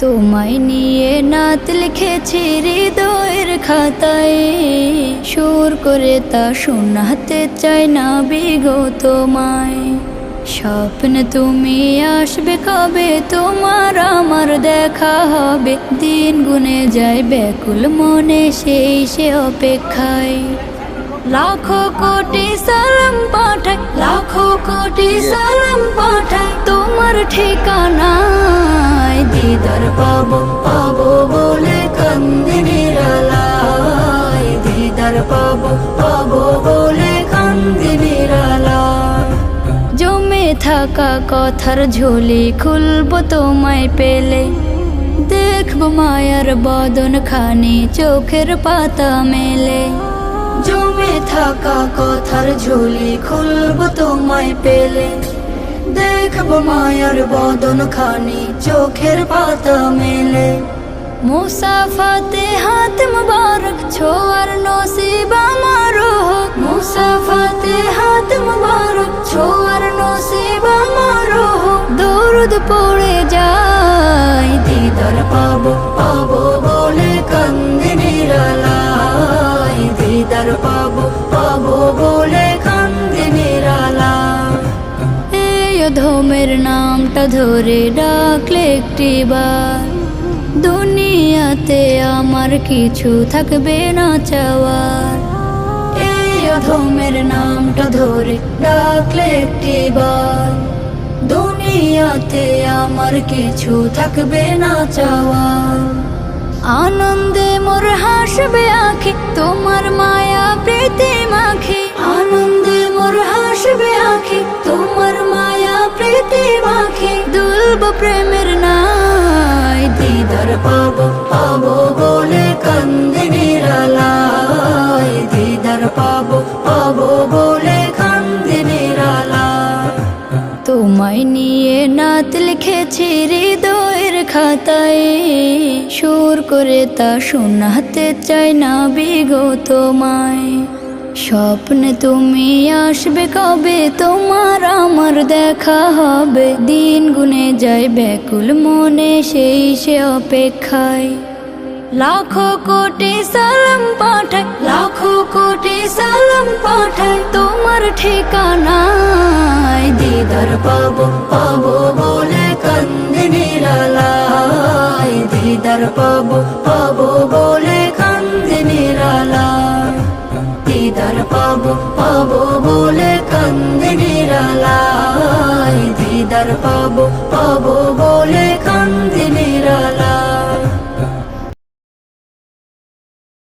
তোমায় নিয়ে নাত লিখেছি হৃদয়ের খাতায়, সুর করে তা শোনাতে চাই না বিগো তোমায়। স্বপ্ন তুমি আসবে কবে, তোমার আমার দেখা হবে, দিন গুনে যায় ব্যাকুল মনে সেই সে অপেক্ষায়। লাখো কোটি সালাম পাঠাই, লাখো কোটি সালাম পাঠাই তোমার ঠিকানায়। দিদার পাবো পাবো বলে কান্দি নিরালায়, দিদার পাবো পাবো বলে কান্দি নিরালায়। জমে থাকা কথার ঝুলি খুলবো তোমায় পেলে, দেখবো মায়ার বদন খানি চোখের পাতা মেলে। জমে থাকা কথার ঝুলি খুলবো তোমায় পেলে, দেখবো মায়ার বদন খানি চোখের পাতা মেলে। মুসাফাতে হাত মুবারক ছোয়ার নসিব আমারো হোক, মুসাফাতে হাত মুবারক ছোয়ার নসিব আমারো হোক। দরুদ পড়ে যায় দিদার পাবো পাবো বলে কান্দি নিরালায়, দিদার পাবো পাবো বলে কান্দি নিরালায়। এই অধমের নামটা ধরে ডাকলে একটিবার, দুনিয়াতে আমার কিছু থাকবে না চাওয়ার। এই অধমের নামটা ধরে ডাকলে একটিবার, দুনিয়াতে আমার কিছু থাকবে না চাওয়ার। আনন্দে মোর হাসবে আঁখি তোমার মায়া প্রীতি মাখি, আনন্দে মোর হাসবে আঁখি তোমার মায়া প্রীতি মাখি। দুলব প্রেমের নাই দিদার পাবো পাবো বলে কান্দি নিরালায়, দিদার পাবো পাবো বলে কান্দি নিরালায়। তোমায় নিয়ে নাত লিখেছি হৃদয়ের খাতায়, সুর করে তা শোনাতে চাই না বিগো তোমায়। স্বপ্ন তুমি আসবে কবে, তোমার আমার দেখা হবে, দিন গুনে যায় ব্যাকুল মনে সেই সে অপেক্ষায়। লাখো কোটি সালাম পাঠাই, লাখো কোটি সালাম পাঠাই তোমার ঠিকানায়। দিদার পাবো পাবো বলে কান্দি নিরালায়, দিদার পাবো পাবো বলে কান্দি নিরালায়। দিদার পাবো পাবো বলে কান্দি নিরালায়, দিদার পাবো পাবো